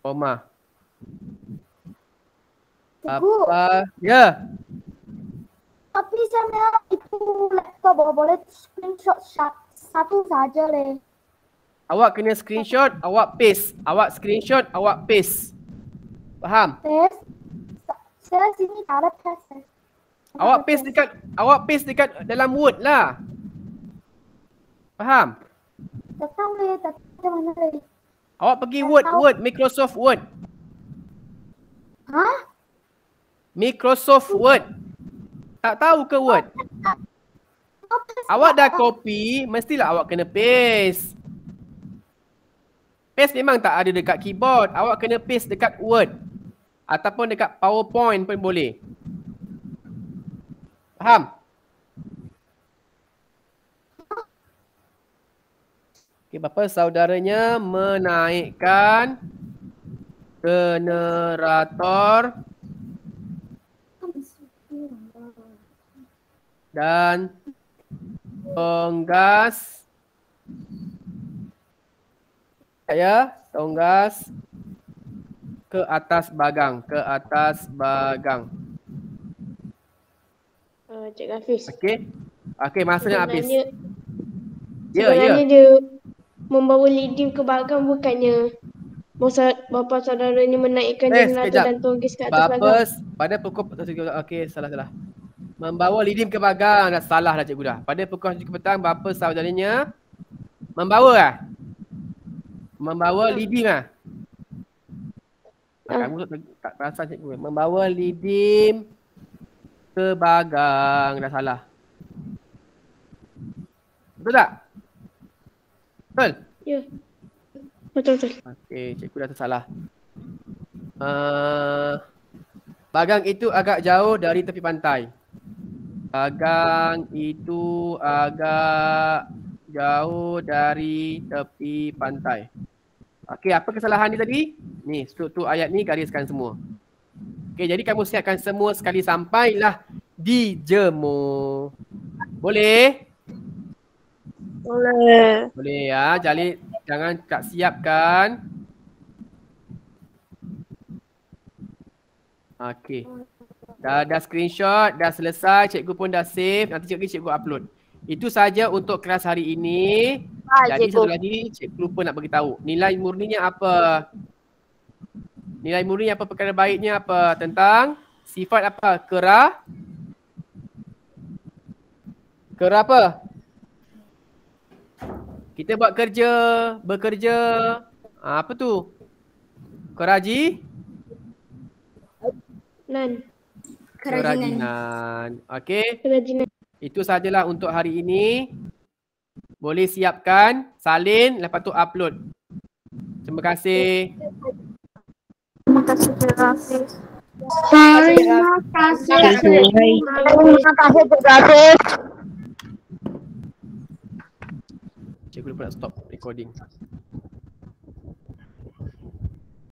Koma. Bapa, ya. Tapi saya itu laptop boleh screenshot satu saja le. Awak kena screenshot, awak paste. Awak screenshot, awak paste. Faham? Paste. Saya sini tak ada paste. Awak paste dekat dalam Word lah. Faham? Tak tahu le, tak tahu mana le. Awak pergi Word, Microsoft Word. Hah? Microsoft Word. Tak tahu ke Word? Awak dah copy, mestilah awak kena paste. Paste memang tak ada dekat keyboard. Awak kena paste dekat Word. Ataupun dekat PowerPoint pun boleh. Faham? Okay, bapa saudaranya menaikkan generator dan Tonggas. Ya, tonggas ke atas bagang, ke atas bagang. Cik Hafiz. Okey. Okey, masanya habis. Sebenarnya dia membawa lidim ke bagang bukannya bapa saudaranya menaikkan jenazah dan tonggas ke atas bagang. Pada pukul okey, salah. Membawa lidim ke bagang, dah salah dah cikgu dah. Pada pukul 7 petang bapa saudaranya membawa lidim lah. Kamu tak perasan cikgu. Membawa lidim ke bagang, dah salah. Betul tak? Betul? Ya. Betul. Okey, cikgu dah tersalah. Bagang itu agak jauh dari tepi pantai. Bagang itu agak jauh dari tepi pantai. Okey, apa kesalahan ni tadi? Ni, struktur ayat ni gariskan semua. Okey, jadi kamu siapkan semua sekali sampailah dijemur. Boleh? Boleh. Boleh ya. Jadi jangan tak siapkan. Okey. Dah screenshot, dah selesai, cikgu pun dah save. Nanti cikgu upload. Itu saja untuk kelas hari ini. Jadi satu lagi cikgu lupa nak beritahu. Nilai murninya apa? Nilai murni apa, perkara baiknya apa? Tentang sifat apa? Kera apa? Kita buat bekerja. Apa tu? Kerajinan. Okey. Kerajinan. Itu sajalah untuk hari ini. Boleh siapkan, salin, lepas tu upload. Terima kasih. Terima kasih Cikgu Hafiz. Terima kasih. Cikgu Hafiz. Cikgu lupa nak stop recording.